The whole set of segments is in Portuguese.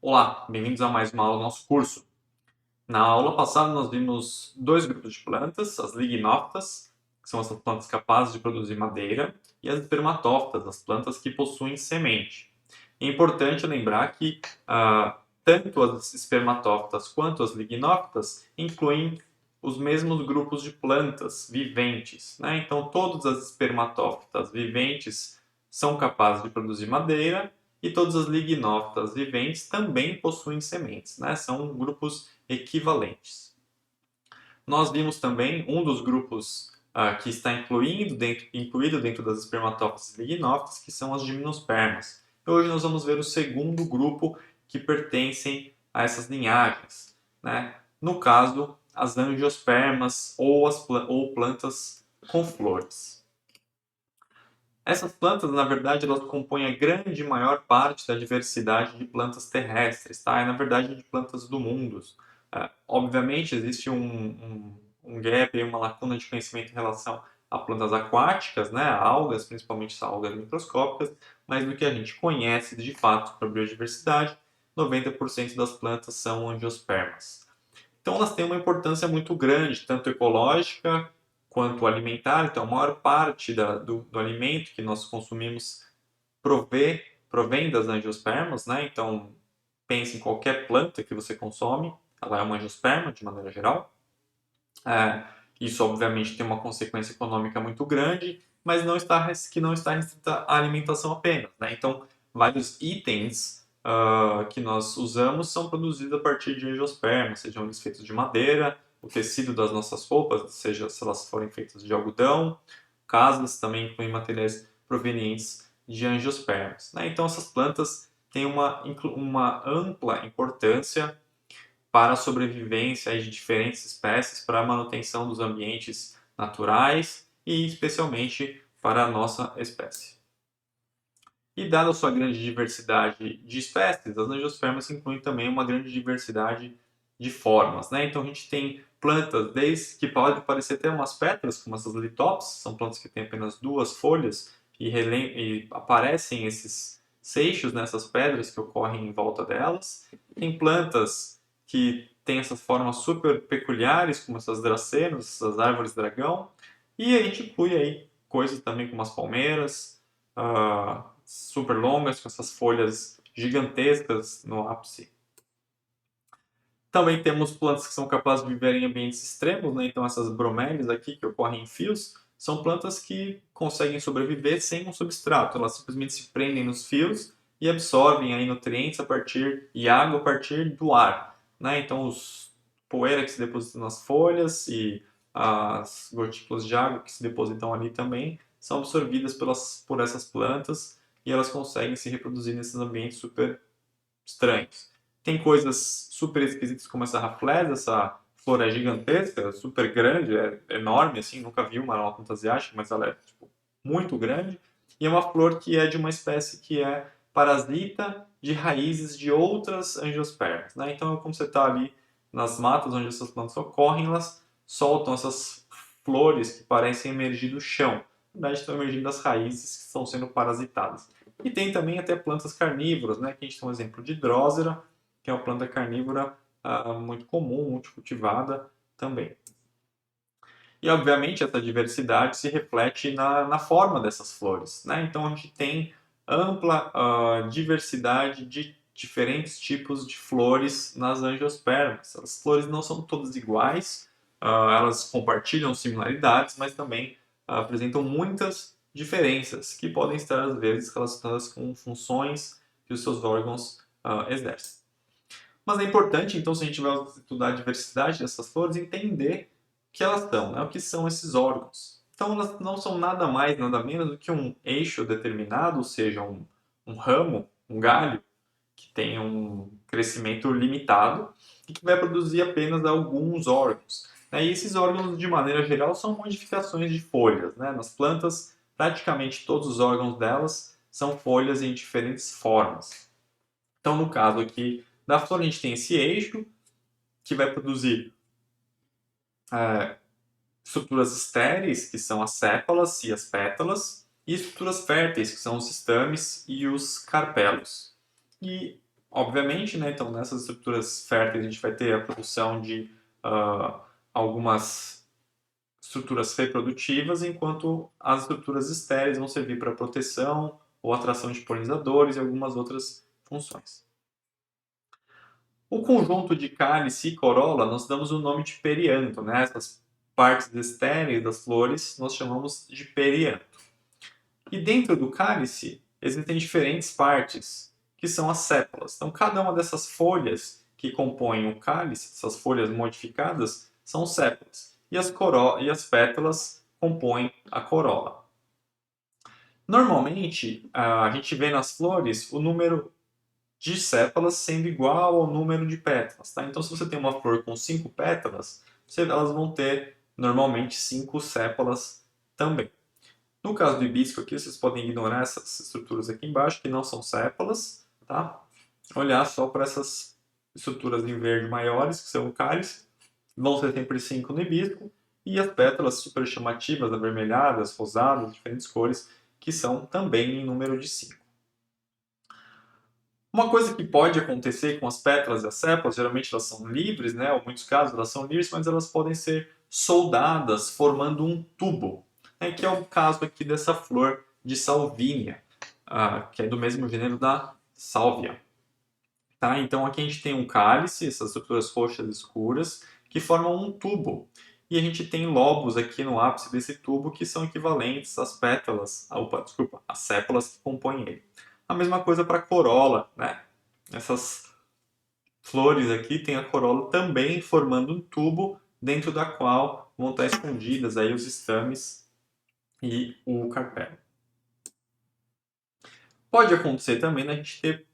Olá, bem-vindos a mais uma aula do nosso curso. Na aula passada nós vimos dois grupos de plantas, as lignófitas, que são essas plantas capazes de produzir madeira, e as espermatófitas, as plantas que possuem semente. É importante lembrar que tanto as espermatófitas quanto as lignófitas incluem os mesmos grupos de plantas viventes, né? Então, todas as espermatófitas viventes são capazes de produzir madeira e todas as lignófitas viventes também possuem sementes, né? São grupos equivalentes. Nós vimos também um dos grupos que está incluído dentro das espermatófitas e lignófitas, que são as gimnospermas. E hoje nós vamos ver o segundo grupo que pertencem a essas linhagens, né? No caso, as angiospermas ou plantas com flores. Essas plantas, na verdade, elas compõem a grande maior parte da diversidade de plantas terrestres, tá? E, na verdade, de plantas do mundo. Obviamente, existe um gap, uma lacuna de conhecimento em relação a plantas aquáticas, né? A algas, principalmente algas microscópicas, mas do que a gente conhece de fato para a biodiversidade, 90% das plantas são angiospermas. Então, elas têm uma importância muito grande, tanto ecológica quanto alimentar. Então, a maior parte do alimento que nós consumimos provém das angiospermas, né? Então, pense em qualquer planta que você consome, ela é uma angiosperma, de maneira geral. Isso, obviamente, tem uma consequência econômica muito grande, mas que não está restrita à alimentação apenas, né? Então, vários itens que nós usamos são produzidos a partir de angiospermas, sejam eles feitos de madeira, o tecido das nossas roupas, seja se elas forem feitas de algodão, casas também incluem materiais provenientes de angiospermas, né? Então, essas plantas têm uma ampla importância para a sobrevivência de diferentes espécies, para a manutenção dos ambientes naturais e especialmente para a nossa espécie. E dada a sua grande diversidade de espécies, as angiospermas incluem também uma grande diversidade de formas, né? Então a gente tem plantas desde que podem parecer até umas pétalas, como essas litópsis, são plantas que têm apenas duas folhas e aparecem esses seixos nessas pedras que ocorrem em volta delas. Tem plantas que têm essas formas super peculiares, como essas dracenas, essas árvores dragão, e a gente inclui aí coisas também como as palmeiras, super longas, com essas folhas gigantescas no ápice. Também temos plantas que são capazes de viver em ambientes extremos, né? Então essas bromélias aqui que ocorrem em fios são plantas que conseguem sobreviver sem um substrato. Elas simplesmente se prendem nos fios e absorvem aí nutrientes e água a partir do ar, né? Então os poeira que se deposita nas folhas e as gotículas de água que se depositam ali também são absorvidas por essas plantas e elas conseguem se reproduzir nesses ambientes super estranhos. Tem coisas super esquisitas como essa raflés, essa flor é gigantesca, super grande, é enorme, assim, nunca vi uma nova asiática, mas ela é tipo, muito grande. E é uma flor que é de uma espécie que é parasita de raízes de outras angiospermas, né? Então, como você está ali nas matas onde essas plantas ocorrem, elas soltam essas flores que parecem emergir do chão. Na verdade, estão emergindo das raízes que estão sendo parasitadas. E tem também até plantas carnívoras, né? Aqui a gente tem um exemplo de Drosera, que é uma planta carnívora muito comum, multicultivada também. E, obviamente, essa diversidade se reflete na forma dessas flores, né? Então, a gente tem ampla diversidade de diferentes tipos de flores nas angiospermas. As flores não são todas iguais, elas compartilham similaridades, mas também apresentam muitas diferenças que podem estar, às vezes, relacionadas com funções que os seus órgãos exercem. Mas é importante, então, se a gente vai estudar a diversidade dessas flores, entender o que elas são, né? O que são esses órgãos. Então, elas não são nada mais, nada menos do que um eixo determinado, ou seja, um ramo, um galho, que tem um crescimento limitado e que vai produzir apenas alguns órgãos. E esses órgãos, de maneira geral, são modificações de folhas. Né? Nas plantas, praticamente todos os órgãos delas são folhas em diferentes formas. Então, no caso aqui da flor, a gente tem esse eixo que vai produzir estruturas estéreis, que são as sépalas e as pétalas, e estruturas férteis, que são os estames e os carpelos. E, obviamente, né? Então, nessas estruturas férteis, a gente vai ter a produção de algumas estruturas reprodutivas, enquanto as estruturas estéreis vão servir para proteção ou atração de polinizadores e algumas outras funções. O conjunto de cálice e corola nós damos o nome de perianto, né? Essas partes estéreis das flores nós chamamos de perianto. E dentro do cálice existem diferentes partes, que são as sépalas. Então, cada uma dessas folhas que compõem o cálice, essas folhas modificadas, são sépalas. E as pétalas compõem a corola. Normalmente, a gente vê nas flores o número de sépalas sendo igual ao número de pétalas. Tá? Então, se você tem uma flor com 5 pétalas, elas vão ter normalmente 5 sépalas também. No caso do hibisco aqui, vocês podem ignorar essas estruturas aqui embaixo, que não são sépalas, tá? Olhar só para essas estruturas em verde maiores, que são o cálice, vão ser sempre 5 no hibisco, e as pétalas super chamativas, avermelhadas, rosadas, diferentes cores, que são também em número de 5. Uma coisa que pode acontecer com as pétalas e as sépalas, geralmente elas são livres, né? Ou em muitos casos elas são livres, mas elas podem ser soldadas formando um tubo, né? Que é o caso aqui dessa flor de salvínia, que é do mesmo gênero da sálvia. Tá? Então aqui a gente tem um cálice, essas estruturas roxas escuras, que formam um tubo. E a gente tem lobos aqui no ápice desse tubo que são equivalentes às pétalas, às sépalas que compõem ele. A mesma coisa para a corola, né? Essas flores aqui têm a corola também formando um tubo dentro da qual vão estar escondidas aí os estames e o carpelo. Pode acontecer também a gente ter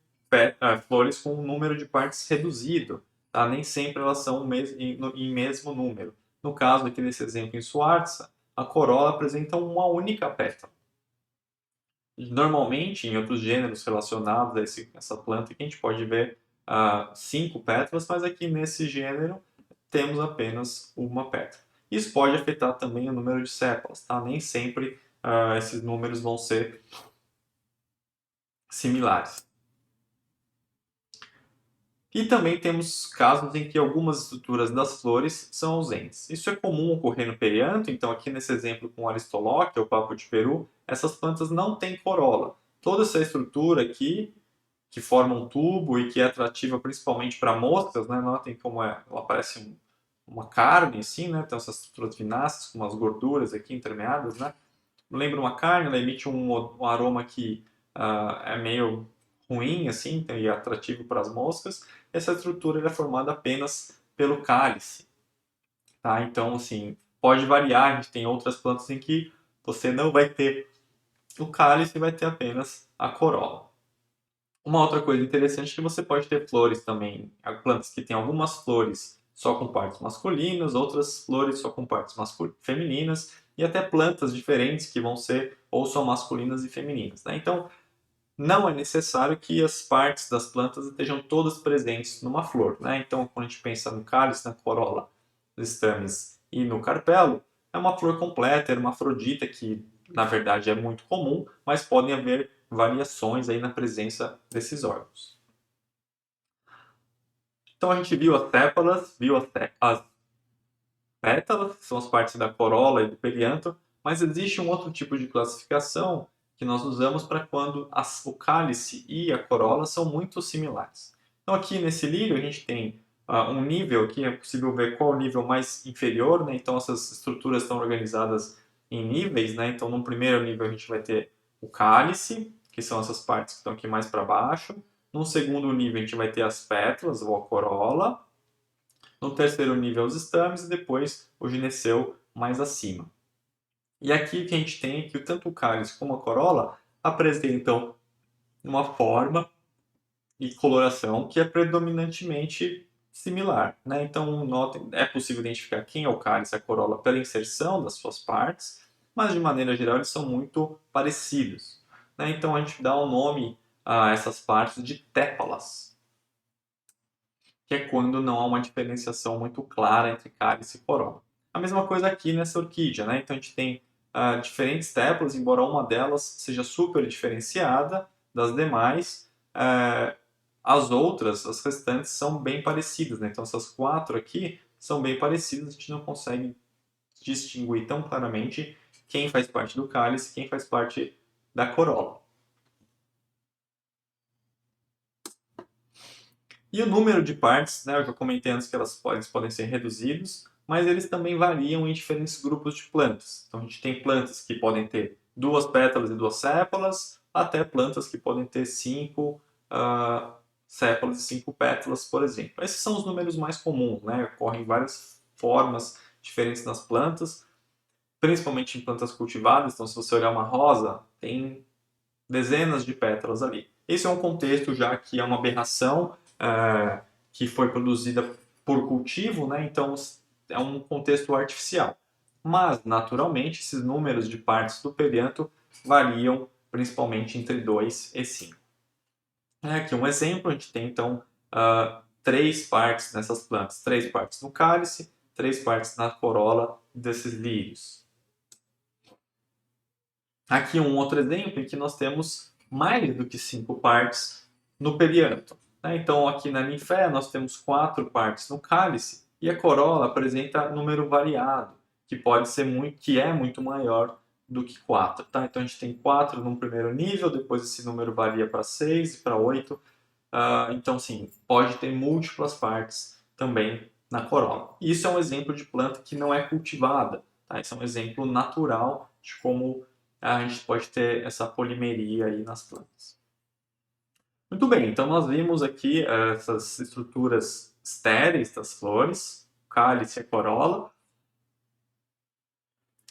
flores com um número de partes reduzido, tá? Nem sempre elas são em mesmo número. No caso aqui desse exemplo em Schwarza, a corola apresenta uma única pétala. Normalmente, em outros gêneros relacionados a essa planta, que a gente pode ver 5 pétalas, mas aqui nesse gênero temos apenas uma pétala. Isso pode afetar também o número de sépalas, tá? Nem sempre esses números vão ser similares. E também temos casos em que algumas estruturas das flores são ausentes. Isso é comum ocorrer no perianto, então aqui nesse exemplo com o aristoloque, ou papo de peru, essas plantas não têm corola. Toda essa estrutura aqui, que forma um tubo e que é atrativa principalmente para moscas, né? Notem como ela parece uma carne, assim, né? Tem essas estruturas vináceas com umas gorduras aqui entremeadas, né? Lembra uma carne, ela emite um aroma que é meio ruim, assim, e atrativo para as moscas. Essa estrutura é formada apenas pelo cálice, tá? Então, assim, pode variar. A gente tem outras plantas em que você não vai ter o cálice e vai ter apenas a corola. Uma outra coisa interessante é que você pode ter flores também, plantas que têm algumas flores só com partes masculinas, outras flores só com partes femininas, e até plantas diferentes que vão ser ou só masculinas e femininas, né? Então, não é necessário que as partes das plantas estejam todas presentes numa flor, né? Então, quando a gente pensa no cálice, na corola, nos estames e no carpelo, é uma flor completa, hermafrodita, que na verdade é muito comum, mas podem haver variações aí na presença desses órgãos. Então a gente viu as sépalas, viu as pétalas, que são as partes da corola e do perianto, mas existe um outro tipo de classificação que nós usamos para quando o cálice e a corola são muito similares. Então aqui nesse lírio a gente tem um nível, aqui é possível ver qual é o nível mais inferior, né? Então essas estruturas estão organizadas em níveis, né? Então no primeiro nível a gente vai ter o cálice, que são essas partes que estão aqui mais para baixo. No segundo nível a gente vai ter as pétalas ou a corola. No terceiro nível os estames e depois o gineceu mais acima. E aqui o que a gente tem é que tanto o cálice como a corola apresentam uma forma e coloração que é predominantemente similar, né? Então, notem, é possível identificar quem é o cálice e a corola pela inserção das suas partes, mas de maneira geral eles são muito parecidos, né? Então a gente dá o nome a essas partes de tépalas, que é quando não há uma diferenciação muito clara entre cálice e corola. A mesma coisa aqui nessa orquídea, né? Então a gente tem diferentes tépalas, embora uma delas seja super diferenciada das demais, As outras, as restantes, são bem parecidas, né? Então essas 4 aqui são bem parecidas, a gente não consegue distinguir tão claramente quem faz parte do cálice e quem faz parte da corola. E o número de partes, né, eu já comentei antes que eles podem ser reduzidos, mas eles também variam em diferentes grupos de plantas. Então a gente tem plantas que podem ter 2 pétalas e 2 sépalas, até plantas que podem ter 5 sépalas e 5 pétalas, por exemplo. Esses são os números mais comuns, né? Ocorrem várias formas diferentes nas plantas, principalmente em plantas cultivadas. Então, se você olhar uma rosa, tem dezenas de pétalas ali. Esse é um contexto já que é uma aberração que foi produzida por cultivo, né? Então é um contexto artificial. Mas, naturalmente, esses números de partes do perianto variam principalmente entre 2 e 5. Aqui um exemplo, a gente tem então 3 partes nessas plantas, 3 partes no cálice, 3 partes na corola desses lírios. Aqui um outro exemplo em que nós temos mais do que 5 partes no perianto. Então aqui na ninféia nós temos 4 partes no cálice e a corola apresenta número variado, que pode ser que é muito maior do que 4. Tá? Então a gente tem 4 no primeiro nível, depois esse número varia para 6 e para 8. Então sim, pode ter múltiplas partes também na corola. Isso é um exemplo de planta que não é cultivada. Tá? Isso é um exemplo natural de como a gente pode ter essa polimeria aí nas plantas. Muito bem, então nós vimos aqui essas estruturas estéreis das flores, o cálice e a corola.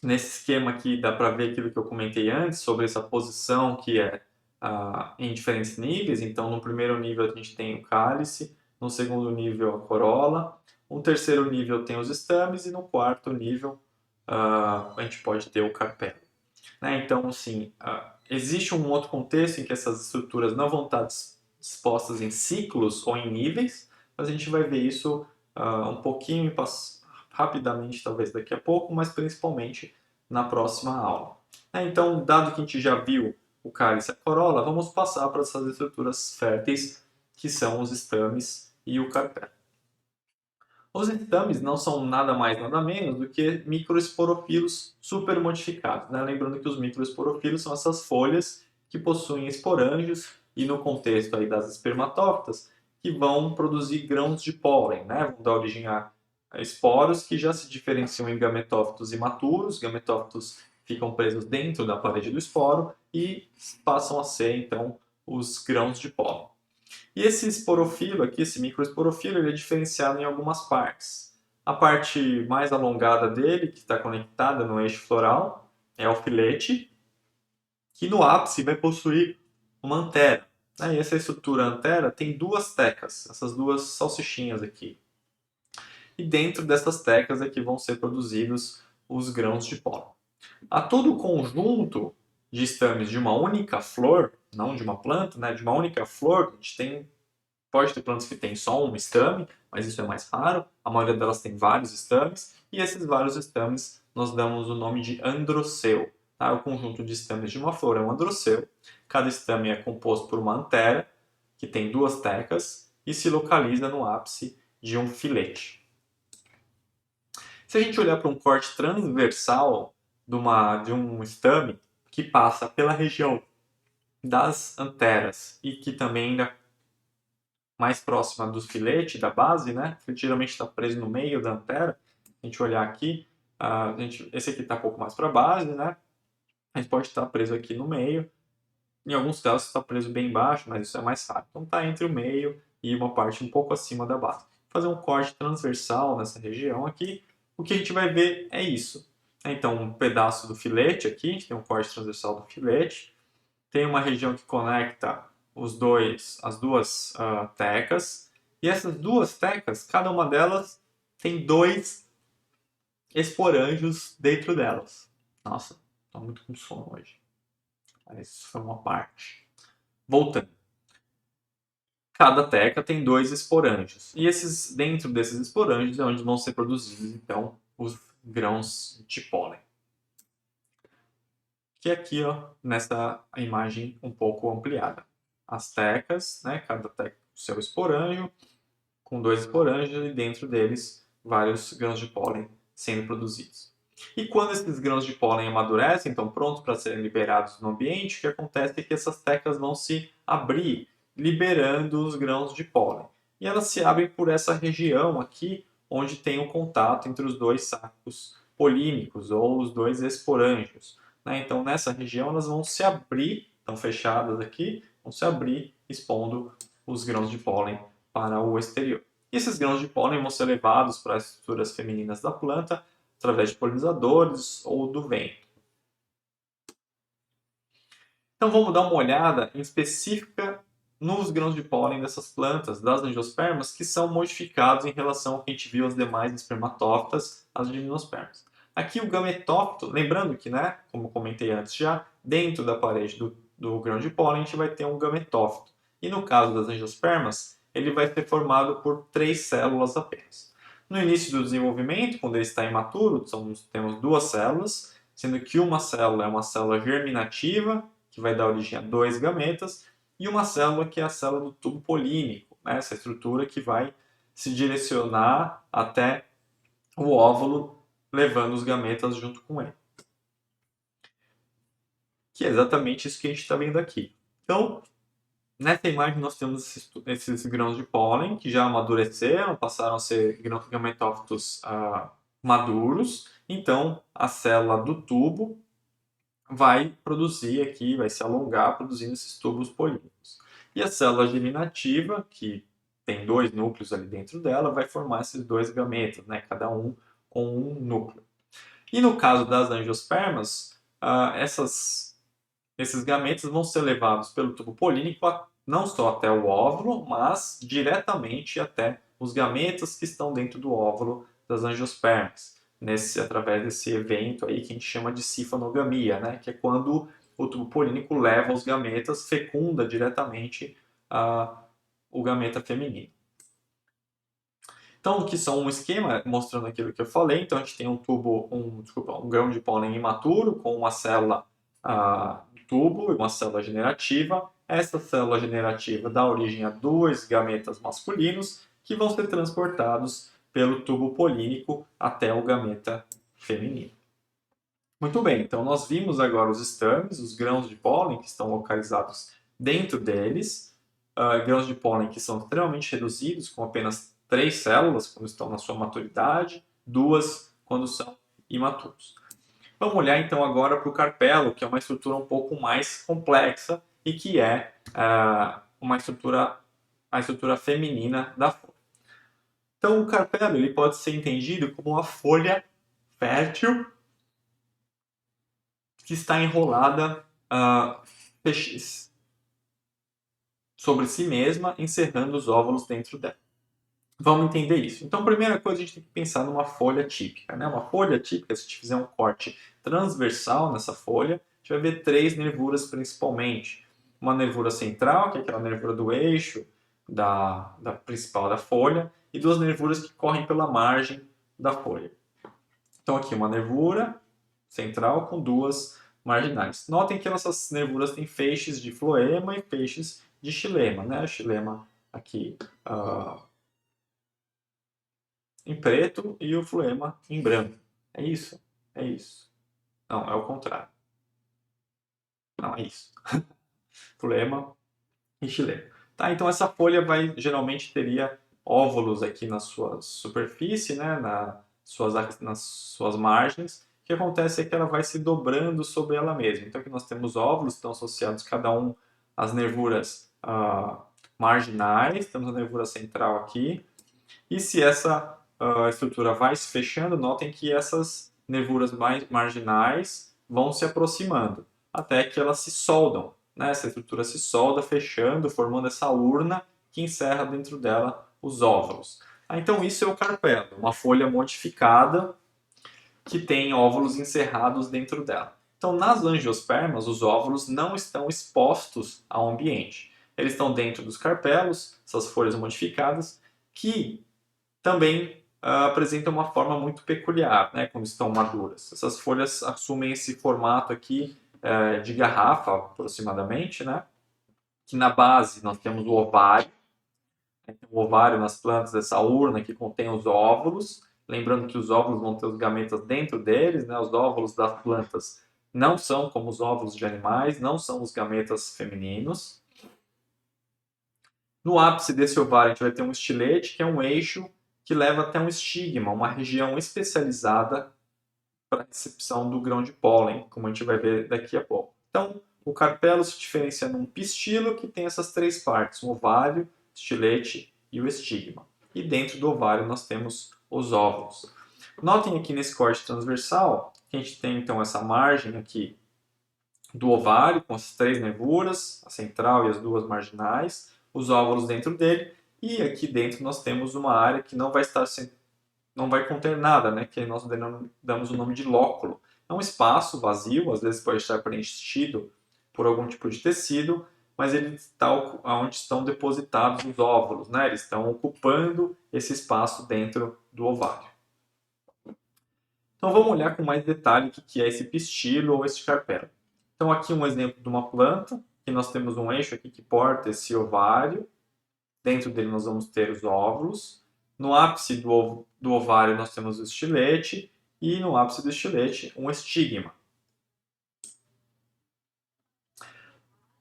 Nesse esquema aqui dá para ver aquilo que eu comentei antes sobre essa posição que é em diferentes níveis. Então, no primeiro nível a gente tem o cálice, no segundo nível a corola, no terceiro nível tem os estames e no quarto nível a gente pode ter o carpelo. Né? Então, assim, existe um outro contexto em que essas estruturas não vão estar dispostas em ciclos ou em níveis, mas a gente vai ver isso um pouquinho rapidamente, talvez daqui a pouco, mas principalmente na próxima aula. Então, dado que a gente já viu o cálice e a corola, vamos passar para essas estruturas férteis, que são os estames e o carpelo. Os estames não são nada mais nada menos do que microesporofilos supermodificados. Né? Lembrando que os microesporofilos são essas folhas que possuem esporângios e no contexto aí das espermatófitas que vão produzir grãos de pólen, né? Vão dar origem a esporos que já se diferenciam em gametófitos imaturos. Gametófitos ficam presos dentro da parede do esporo e passam a ser então os grãos de pólen. E esse esporofilo aqui, esse microesporofilo, ele é diferenciado em algumas partes. A parte mais alongada dele, que está conectada no eixo floral, é o filete, que no ápice vai possuir uma antera. E essa estrutura antera tem 2 tecas, essas 2 salsichinhas aqui. E dentro dessas tecas é que vão ser produzidos os grãos de pólen. A todo o conjunto de estames de uma única flor, não de uma planta, né, de uma única flor, a gente pode ter plantas que têm só um estame, mas isso é mais raro. A maioria delas tem vários estames, e esses vários estames nós damos o nome de androceu. Tá? O conjunto de estames de uma flor é um androceu. Cada estame é composto por uma antera, que tem 2 tecas, e se localiza no ápice de um filete. Se a gente olhar para um corte transversal de um estame que passa pela região das anteras e que também ainda mais próxima do filete, da base, né? Que geralmente está preso no meio da antera. A gente olhar aqui, esse aqui está um pouco mais para a base, né? A gente pode estar preso aqui no meio. Em alguns casos está preso bem embaixo, mas isso é mais fácil. Então está entre o meio e uma parte um pouco acima da base. Fazer um corte transversal nessa região aqui, o que a gente vai ver é isso. Então, um pedaço do filete aqui, a gente tem um corte transversal do filete, tem uma região que conecta as duas tecas, e essas 2 tecas, cada uma delas tem 2 esporângios dentro delas. Nossa, estou muito com sono hoje. Isso foi uma parte. Voltando. Cada teca tem 2 esporângios. E dentro desses esporângios é onde vão ser produzidos, então, os grãos de pólen. Que é aqui, ó, nessa imagem um pouco ampliada. As tecas, né, cada teca com seu esporângio, com 2 esporângios e dentro deles vários grãos de pólen sendo produzidos. E quando esses grãos de pólen amadurecem, estão prontos para serem liberados no ambiente, o que acontece é que essas teclas vão se abrir, liberando os grãos de pólen. E elas se abrem por essa região aqui, onde tem o contato entre os dois sacos polínicos, ou os dois esporângios. Então, nessa região, elas vão se abrir, estão fechadas aqui, vão se abrir, expondo os grãos de pólen para o exterior. E esses grãos de pólen vão ser levados para as estruturas femininas da planta através de polinizadores ou do vento. Então vamos dar uma olhada em específica nos grãos de pólen dessas plantas, das angiospermas, que são modificados em relação ao que a gente viu as demais espermatófitas, as gimnospermas. Aqui o gametófito, lembrando que, né, como comentei antes já, dentro da parede do grão de pólen a gente vai ter um gametófito. E no caso das angiospermas, ele vai ser formado por 3 células apenas. No início do desenvolvimento, quando ele está imaturo, temos 2 células, sendo que uma célula é uma célula germinativa, que vai dar origem a 2 gametas, e uma célula que é a célula do tubo polínico, né? Essa estrutura que vai se direcionar até o óvulo, levando os gametas junto com ele. Que é exatamente isso que a gente está vendo aqui. Então, nessa imagem nós temos esses grãos de pólen que já amadureceram, passaram a ser gametófitos maduros. Então, a célula do tubo vai produzir aqui, vai se alongar produzindo esses tubos polínicos. E a célula germinativa, que tem 2 núcleos ali dentro dela, vai formar esses 2 gametas, né? Cada um com um núcleo. E no caso das angiospermas, esses gametas vão ser levados pelo tubo polínico não só até o óvulo, mas diretamente até os gametas que estão dentro do óvulo das angiospermas, através desse evento aí que a gente chama de sifanogamia, né? Que é quando o tubo polínico leva os gametas, fecunda diretamente o gameta feminino. Então, que são um esquema mostrando aquilo que eu falei. Então, a gente tem um grão de pólen imaturo com uma célula tubo e uma célula generativa. Essa célula generativa dá origem a 2 gametas masculinos que vão ser transportados pelo tubo polínico até o gameta feminino. Muito bem, então nós vimos agora os estames, os grãos de pólen que estão localizados dentro deles, grãos de pólen que são extremamente reduzidos, com apenas 3 células quando estão na sua maturidade, 2 quando são imaturos. Vamos olhar então agora para o carpelo, que é uma estrutura um pouco mais complexa e que é a estrutura feminina da folha. Então o carpelo ele pode ser entendido como uma folha fértil que está enrolada sobre si mesma, encerrando os óvulos dentro dela. Vamos entender isso. Então, a primeira coisa, a gente tem que pensar numa folha típica. Né? Uma folha típica, se a gente fizer um corte transversal nessa folha, a gente vai ver 3 nervuras principalmente. Uma nervura central, que é aquela nervura do eixo da principal da folha, e 2 nervuras que correm pela margem da folha. Então, aqui uma nervura central com 2 marginais. Notem que essas nervuras têm feixes de floema e feixes de xilema. Né? A xilema aqui em preto e o floema em branco. É isso? É isso. Não, é o contrário. Não, é isso. Floema e xilema. Tá, então essa folha geralmente teria óvulos aqui na sua superfície, né, nas suas margens. O que acontece é que ela vai se dobrando sobre ela mesma. Então aqui nós temos óvulos, estão associados cada um às nervuras marginais. Temos a nervura central aqui. E se essa estrutura vai se fechando, notem que essas nervuras mais marginais vão se aproximando, até que elas se soldam. Né? Essa estrutura se solda, fechando, formando essa urna que encerra dentro dela os óvulos. Então isso é o carpelo, uma folha modificada que tem óvulos encerrados dentro dela. Então nas angiospermas, os óvulos não estão expostos ao ambiente. Eles estão dentro dos carpelos, essas folhas modificadas, que também apresentam uma forma muito peculiar, né, quando estão maduras. Essas folhas assumem esse formato aqui de garrafa, aproximadamente, né, que na base nós temos o ovário, O ovário nas plantas, essa urna que contém os óvulos. Lembrando que os óvulos vão ter os gametas dentro deles, né? Os óvulos das plantas não são como os óvulos de animais, não são os gametas femininos. No ápice desse ovário, a gente vai ter um estilete, que é um eixo que leva até um estigma, uma região especializada para a recepção do grão de pólen, como a gente vai ver daqui a pouco. Então, o carpelo se diferencia num pistilo que tem essas três partes, o ovário, estilete e o estigma. E dentro do ovário nós temos os óvulos. Notem aqui nesse corte transversal que a gente tem então essa margem aqui do ovário com as três nervuras, a central e as duas marginais, os óvulos dentro dele, e aqui dentro nós temos uma área que não vai estar não vai conter nada, né? Que nós damos o nome de lóculo. É um espaço vazio, às vezes pode estar preenchido por algum tipo de tecido, mas ele está onde estão depositados os óvulos, né? Eles estão ocupando esse espaço dentro do ovário. Então vamos olhar com mais detalhe o que é esse pistilo ou esse carpelo. Então aqui um exemplo de uma planta, que nós temos um eixo aqui que porta esse ovário. Dentro dele nós vamos ter os óvulos. No ápice do ovário nós temos o estilete e no ápice do estilete um estigma.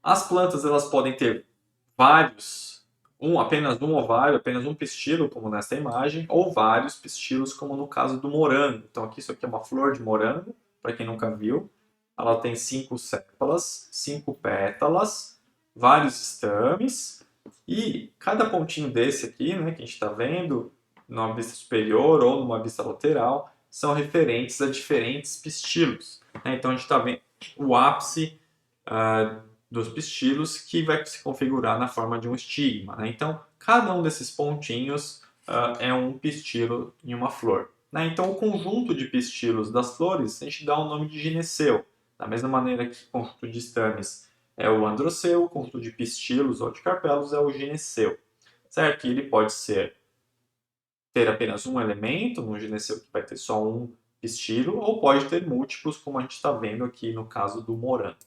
As plantas elas podem ter apenas um ovário, apenas um pistilo, como nesta imagem, ou vários pistilos, como no caso do morango. Então aqui isso aqui é uma flor de morango, para quem nunca viu. Ela tem 5 sépalas, 5 pétalas, vários estames. E cada pontinho desse aqui, né, que a gente está vendo, numa vista superior ou numa vista lateral, são referentes a diferentes pistilos. Então a gente está vendo o ápice dos pistilos que vai se configurar na forma de um estigma. Então cada um desses pontinhos é um pistilo em uma flor. Então o conjunto de pistilos das flores a gente dá o nome de gineceu. Da mesma maneira que o conjunto de estames é o androceu, o conjunto de pistilos ou de carpelos é o gineceu, certo? E ele pode ter apenas um elemento, um gineceu que vai ter só um pistilo, ou pode ter múltiplos, como a gente está vendo aqui no caso do morango.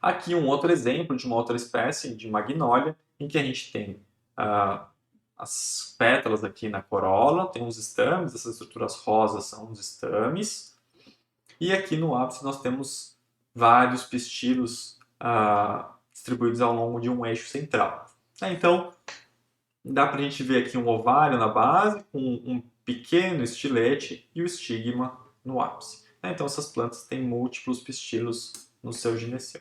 Aqui um outro exemplo de uma outra espécie de magnólia, em que a gente tem as pétalas aqui na corola, tem uns estames, essas estruturas rosas são os estames, e aqui no ápice nós temos vários pistilos distribuídos ao longo de um eixo central. Então, dá para a gente ver aqui um ovário na base, com um pequeno estilete e o estigma no ápice. Então, essas plantas têm múltiplos pistilos no seu gineceu.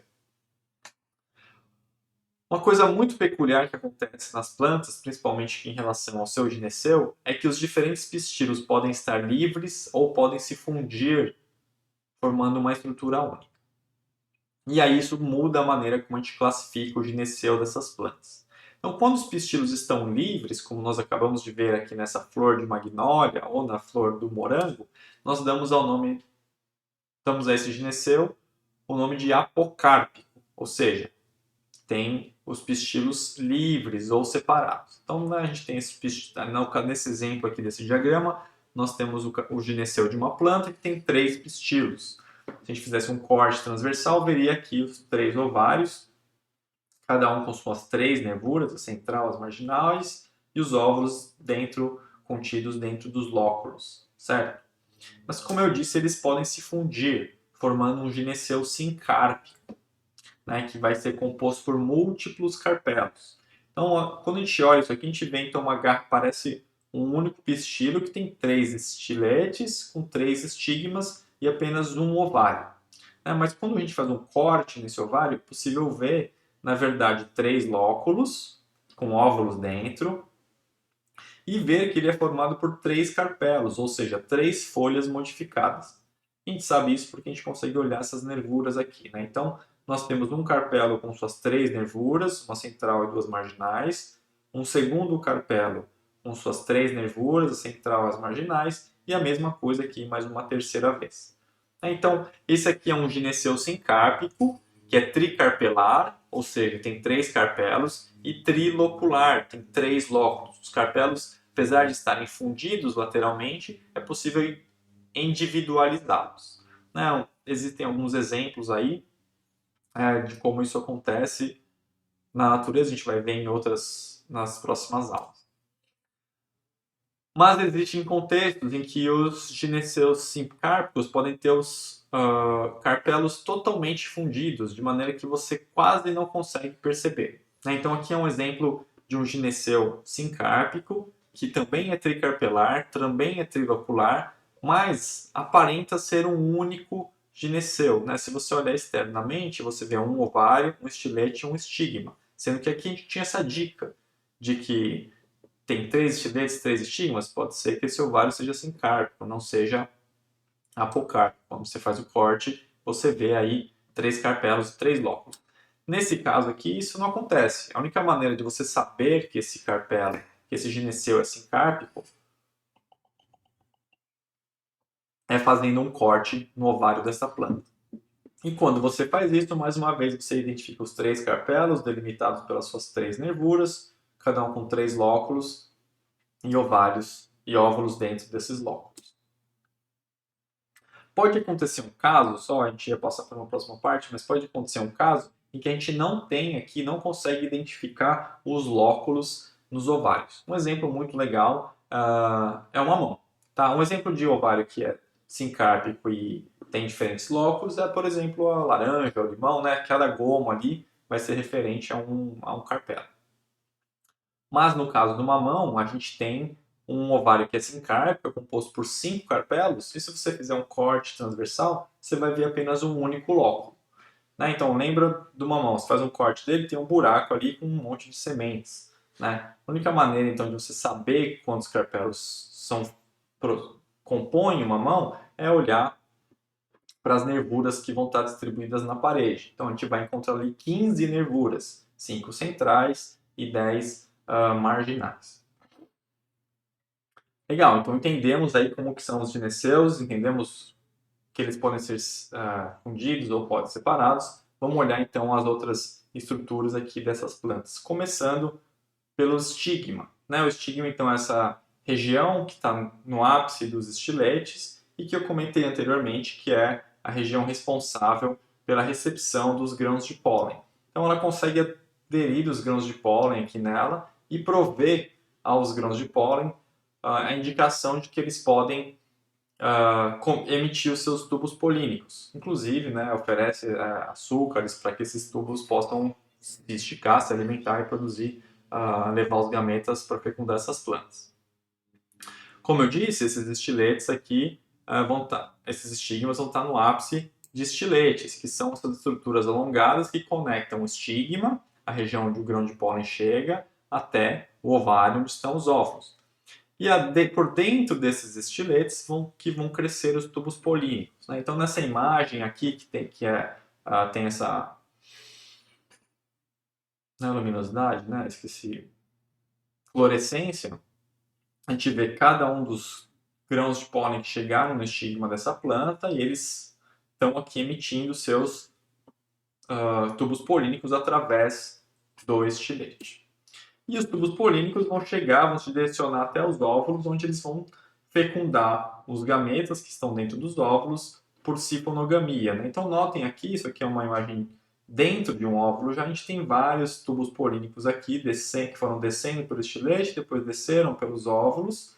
Uma coisa muito peculiar que acontece nas plantas, principalmente em relação ao seu gineceu, é que os diferentes pistilos podem estar livres ou podem se fundir, formando uma estrutura única. E aí isso muda a maneira como a gente classifica o gineceu dessas plantas. Então, quando os pistilos estão livres, como nós acabamos de ver aqui nessa flor de magnólia ou na flor do morango, nós damos a esse gineceu o nome de apocárpico, ou seja, tem os pistilos livres ou separados. Então, a gente tem nesse exemplo aqui desse diagrama, nós temos o gineceu de uma planta que tem 3 pistilos. Se a gente fizesse um corte transversal, veria aqui os 3 ovários, cada um com suas 3 nervuras, a central, as marginais, e os óvulos contidos dentro dos lóculos, certo? Mas como eu disse, eles podem se fundir, formando um gineceu sincárpico, né, que vai ser composto por múltiplos carpelos. Então, quando a gente olha isso aqui, a gente vê então uma garra, parece um único pistilo que tem 3 estiletes com 3 estigmas e apenas um ovário. Mas quando a gente faz um corte nesse ovário, é possível ver, na verdade, 3 lóculos com óvulos dentro e ver que ele é formado por 3 carpelos, ou seja, 3 folhas modificadas. A gente sabe isso porque a gente consegue olhar essas nervuras aqui. Então, nós temos um carpelo com suas 3 nervuras, uma central e 2 marginais, um segundo carpelo com suas 3 nervuras, a central e as marginais, e a mesma coisa aqui mais uma terceira vez. Então, esse aqui é um gineceu sincárpico, que é tricarpelar, ou seja, tem 3 carpelos, e trilocular, tem 3 lóculos. Os carpelos, apesar de estarem fundidos lateralmente, é possível individualizá-los. Existem alguns exemplos aí de como isso acontece na natureza, a gente vai ver em outras nas próximas aulas. Mas existem contextos em que os gineceus simpcárpicos podem ter os carpelos totalmente fundidos, de maneira que você quase não consegue perceber. Né? Então aqui é um exemplo de um gineceu sincárpico, que também é tricarpelar, também é trilocular, mas aparenta ser um único gineceu. Né? Se você olhar externamente, você vê um ovário, um estilete e um estigma. Sendo que aqui a gente tinha essa dica de que tem 3 estiletes, 3 estigmas, pode ser que esse ovário seja sincárpico, não seja apocárpico. Quando você faz o corte, você vê aí 3 carpelos e 3 lóculos. Nesse caso aqui, isso não acontece. A única maneira de você saber que esse carpelo, que esse gineceu é sincárpico, é fazendo um corte no ovário dessa planta. E quando você faz isso, mais uma vez você identifica os 3 carpelos, delimitados pelas suas 3 nervuras, cada um com 3 lóculos e ovários e óvulos dentro desses lóculos. Pode acontecer um caso, só a gente ia passar para uma próxima parte, mas pode acontecer um caso em que a gente não tem aqui, não consegue identificar os lóculos nos ovários. Um exemplo muito legal é o mamão. Tá? Um exemplo de ovário que é sincárpico e tem diferentes lóculos é, por exemplo, a laranja, o limão, né? Cada gomo ali vai ser referente a um carpelo. Mas no caso do mamão, a gente tem um ovário que é sincárpico, é composto por 5 carpelos, e se você fizer um corte transversal, você vai ver apenas um único lóculo. Né? Então, lembra do mamão, você faz um corte dele, tem um buraco ali com um monte de sementes. Né? A única maneira, então, de você saber quantos carpelos compõem o mamão é olhar para as nervuras que vão estar distribuídas na parede. Então, a gente vai encontrar ali 15 nervuras, 5 centrais e 10 marginais. Legal, então entendemos aí como que são os gineceus, entendemos que eles podem ser fundidos ou podem ser separados. Vamos olhar então as outras estruturas aqui dessas plantas, começando pelo estigma. Né? O estigma, então, é essa região que está no ápice dos estiletes e que eu comentei anteriormente, que é a região responsável pela recepção dos grãos de pólen. Então, ela consegue aderir os grãos de pólen aqui nela e prover aos grãos de pólen a indicação de que eles podem emitir os seus tubos polínicos. Inclusive, né, oferece açúcares para que esses tubos possam se esticar, se alimentar e produzir, levar os gametas para fecundar essas plantas. Como eu disse, esses estiletes aqui esses estigmas vão estar no ápice de estiletes, que são essas estruturas alongadas que conectam o estigma, a região onde o grão de pólen chega, até o ovário onde estão os óvulos. E por dentro desses estiletes que vão crescer os tubos polínicos. Né? Então, nessa imagem aqui, tem essa luminosidade, né? Esqueci, fluorescência, a gente vê cada um dos grãos de pólen que chegaram no estigma dessa planta e eles estão aqui emitindo seus tubos polínicos através do estilete. E os tubos polínicos vão se direcionar até os óvulos, onde eles vão fecundar os gametas que estão dentro dos óvulos por cifonogamia. Né? Então notem aqui, isso aqui é uma imagem dentro de um óvulo, já a gente tem vários tubos polínicos aqui que foram descendo pelo estilete, depois desceram pelos óvulos,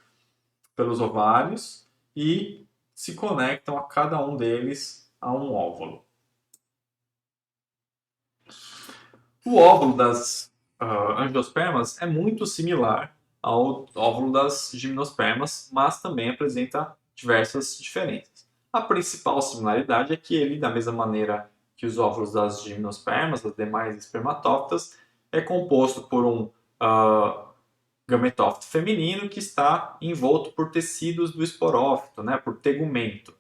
pelos ovários e se conectam a cada um deles a um óvulo. O óvulo das angiospermas é muito similar ao óvulo das gimnospermas, mas também apresenta diversas diferenças. A principal similaridade é que ele, da mesma maneira que os óvulos das gimnospermas, das demais espermatófitas, é composto por um gametófito feminino que está envolto por tecidos do esporófito, né, por tegumento.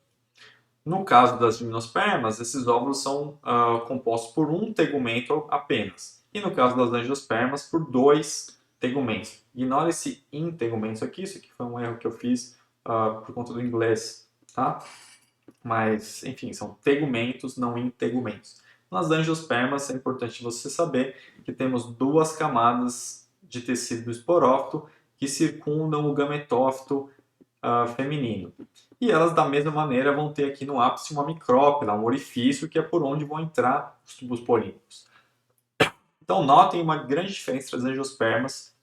No caso das gimnospermas, esses óvulos são compostos por um tegumento apenas. E no caso das angiospermas, por 2 tegumentos. Ignore esse integumentos aqui, isso aqui foi um erro que eu fiz por conta do inglês, tá? Mas, enfim, são tegumentos, não integumentos. Nas angiospermas, é importante você saber que temos 2 camadas de tecido do esporófito que circundam o gametófito feminino. E elas, da mesma maneira, vão ter aqui no ápice uma micrópila, um orifício, que é por onde vão entrar os tubos polínicos. Então, notem uma grande diferença entre as angiospermas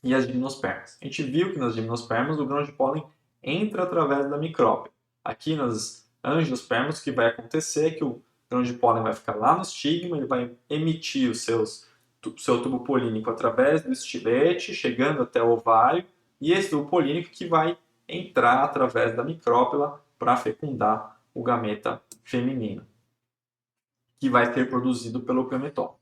e as gimnospermas. A gente viu que nas gimnospermas o grão de pólen entra através da micrópila. Aqui nas angiospermas o que vai acontecer é que o grão de pólen vai ficar lá no estigma, ele vai emitir o seu tubo polínico através do estilete, chegando até o ovário, e esse tubo polínico que vai entrar através da micrópila para fecundar o gameta feminino, que vai ser produzido pelo gametófito.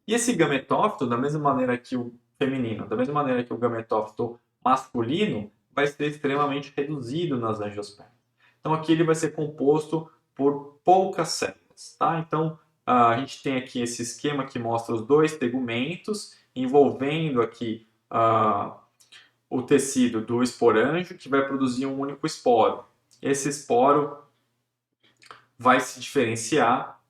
E esse gametófito, da mesma maneira que o feminino, da mesma maneira que o gametófito masculino, vai ser extremamente reduzido nas angiospermas. Então aqui ele vai ser composto por poucas células, tá? Então a gente tem aqui esse esquema que mostra os dois tegumentos envolvendo aqui o tecido do esporângio que vai produzir um único esporo. Esse esporo vai se diferenciar,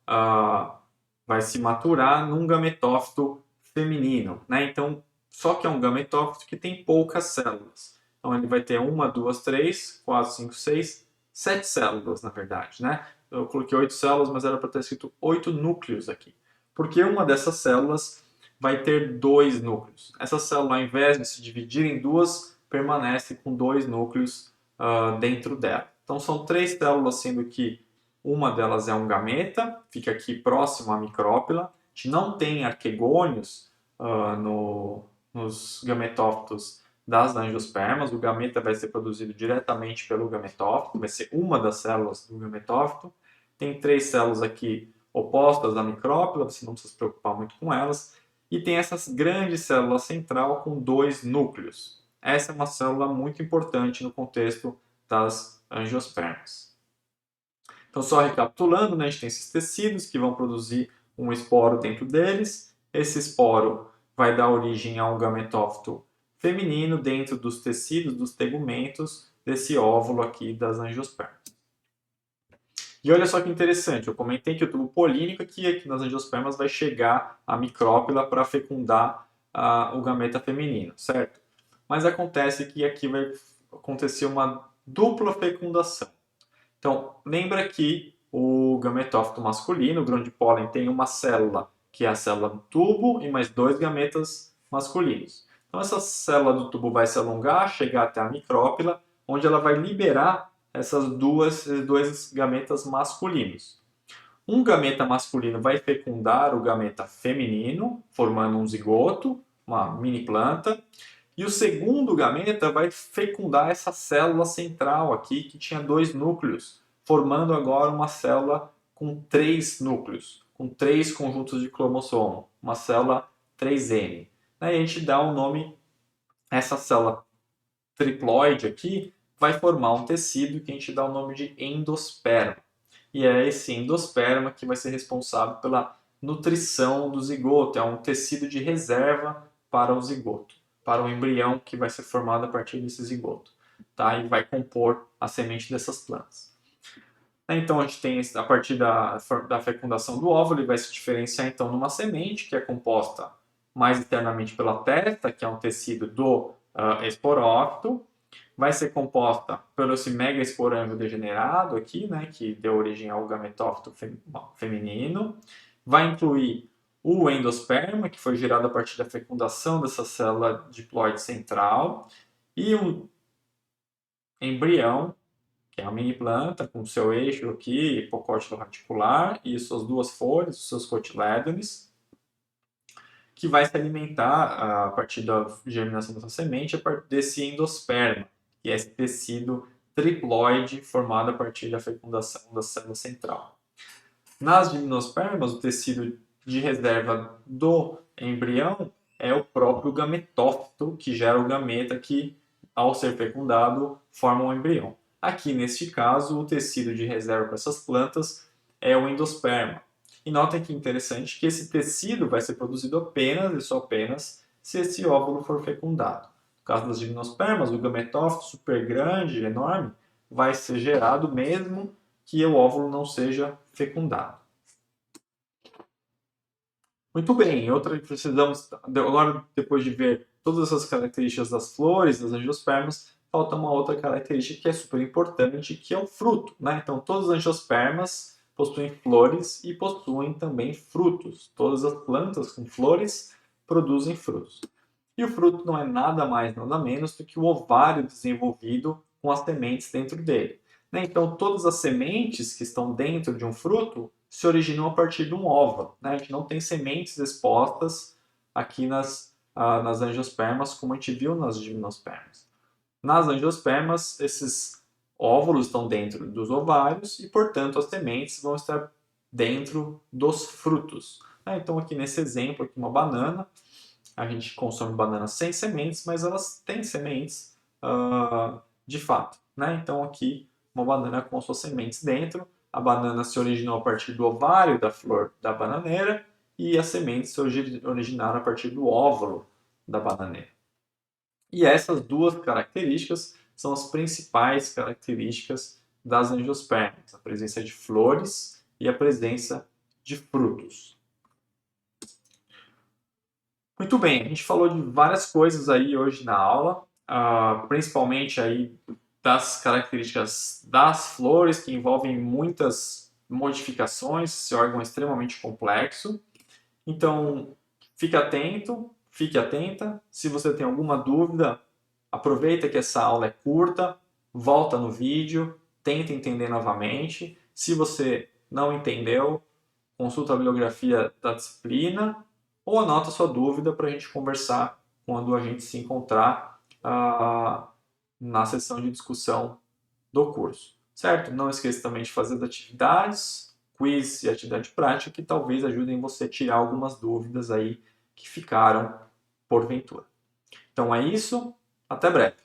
vai se maturar num gametófito feminino, né? Então, só que é um gametófito que tem poucas células. Então, ele vai ter 1, 2, 3, 4, 5, 6, 7 células, na verdade, né? Eu coloquei 8 células, mas era para ter escrito 8 núcleos aqui. Porque uma dessas células vai ter 2 núcleos. Essa célula, ao invés de se dividir em duas, permanece com 2 núcleos dentro dela. Então, são 3 células, sendo que uma delas é um gameta, fica aqui próximo à micrópila. A gente não tem arquegônios nos gametófitos das angiospermas. O gameta vai ser produzido diretamente pelo gametófito, vai ser uma das células do gametófito. Tem 3 células aqui opostas à micrópila, você não precisa se preocupar muito com elas. E tem essa grande célula central com 2 núcleos. Essa é uma célula muito importante no contexto das angiospermas. Então, só recapitulando, né, a gente tem esses tecidos que vão produzir um esporo dentro deles. Esse esporo vai dar origem a um gametófito feminino dentro dos tecidos, dos tegumentos desse óvulo aqui das angiospermas. E olha só que interessante, eu comentei que o tubo polínico aqui nas angiospermas vai chegar à micrópila para fecundar o gameta feminino, certo? Mas acontece que aqui vai acontecer uma dupla fecundação. Então, lembra que o gametófito masculino, o grão de pólen, tem uma célula, que é a célula do tubo, e mais 2 gametas masculinos. Então, essa célula do tubo vai se alongar, chegar até a micrópila, onde ela vai liberar esses dois gametas masculinos. Um gameta masculino vai fecundar o gameta feminino, formando um zigoto, uma mini planta, e o segundo gameta vai fecundar essa célula central aqui, que tinha 2 núcleos, formando agora uma célula com 3 núcleos, com 3 conjuntos de cromossomo, uma célula 3N. Aí a gente dá o nome, essa célula triploide aqui, vai formar um tecido que a gente dá o nome de endosperma. E é esse endosperma que vai ser responsável pela nutrição do zigoto, é um tecido de reserva para o zigoto, para o embrião que vai ser formado a partir desse zigoto, tá? E vai compor a semente dessas plantas. Então a gente tem, a partir da fecundação do óvulo, ele vai se diferenciar então numa semente que é composta mais internamente pela testa, que é um tecido do esporófito, vai ser composta pelo esse mega esporângio degenerado aqui, né, que deu origem ao gametófito feminino, vai incluir o endosperma, que foi gerado a partir da fecundação dessa célula diploide central, e um embrião, que é uma mini planta com seu eixo aqui, hipocótilo radicular, e suas 2 folhas, os seus cotilédones, que vai se alimentar a partir da germinação dessa semente, a partir desse endosperma, que é esse tecido triploide formado a partir da fecundação da célula central. Nas gimnospermas, o tecido de reserva do embrião é o próprio gametófito, que gera o gameta que, ao ser fecundado, forma um embrião. Aqui, neste caso, o tecido de reserva para essas plantas é o endosperma. E notem que interessante que esse tecido vai ser produzido apenas e só apenas se esse óvulo for fecundado. No caso das gimnospermas, o gametófito super grande, enorme, vai ser gerado mesmo que o óvulo não seja fecundado. Muito bem, outra que precisamos, agora depois de ver todas essas características das flores, das angiospermas, falta uma outra característica que é super importante, que é o fruto, né? Então, todas as angiospermas possuem flores e possuem também frutos. Todas as plantas com flores produzem frutos. E o fruto não é nada mais, nada menos do que o ovário desenvolvido com as sementes dentro dele. Né? Então, todas as sementes que estão dentro de um fruto se originam a partir de um óvulo. Né? A gente não tem sementes expostas aqui nas angiospermas, como a gente viu nas gimnospermas. Nas angiospermas, esses óvulos estão dentro dos ovários e, portanto, as sementes vão estar dentro dos frutos. Então, aqui nesse exemplo, aqui uma banana, a gente consome bananas sem sementes, mas elas têm sementes de fato. Então, aqui, uma banana com suas sementes dentro. A banana se originou a partir do ovário da flor da bananeira e as sementes se originaram a partir do óvulo da bananeira. E essas duas características são as principais características das angiospermas, a presença de flores e a presença de frutos. Muito bem, a gente falou de várias coisas aí hoje na aula, principalmente aí das características das flores, que envolvem muitas modificações, esse órgão é extremamente complexo. Então, fique atento, fique atenta. Se você tem alguma dúvida, aproveita que essa aula é curta, volta no vídeo, tenta entender novamente. Se você não entendeu, consulta a bibliografia da disciplina ou anota sua dúvida para a gente conversar quando a gente se encontrar na sessão de discussão do curso. Certo? Não esqueça também de fazer as atividades, quiz e atividade prática que talvez ajudem você a tirar algumas dúvidas aí que ficaram porventura. Então é isso, até breve.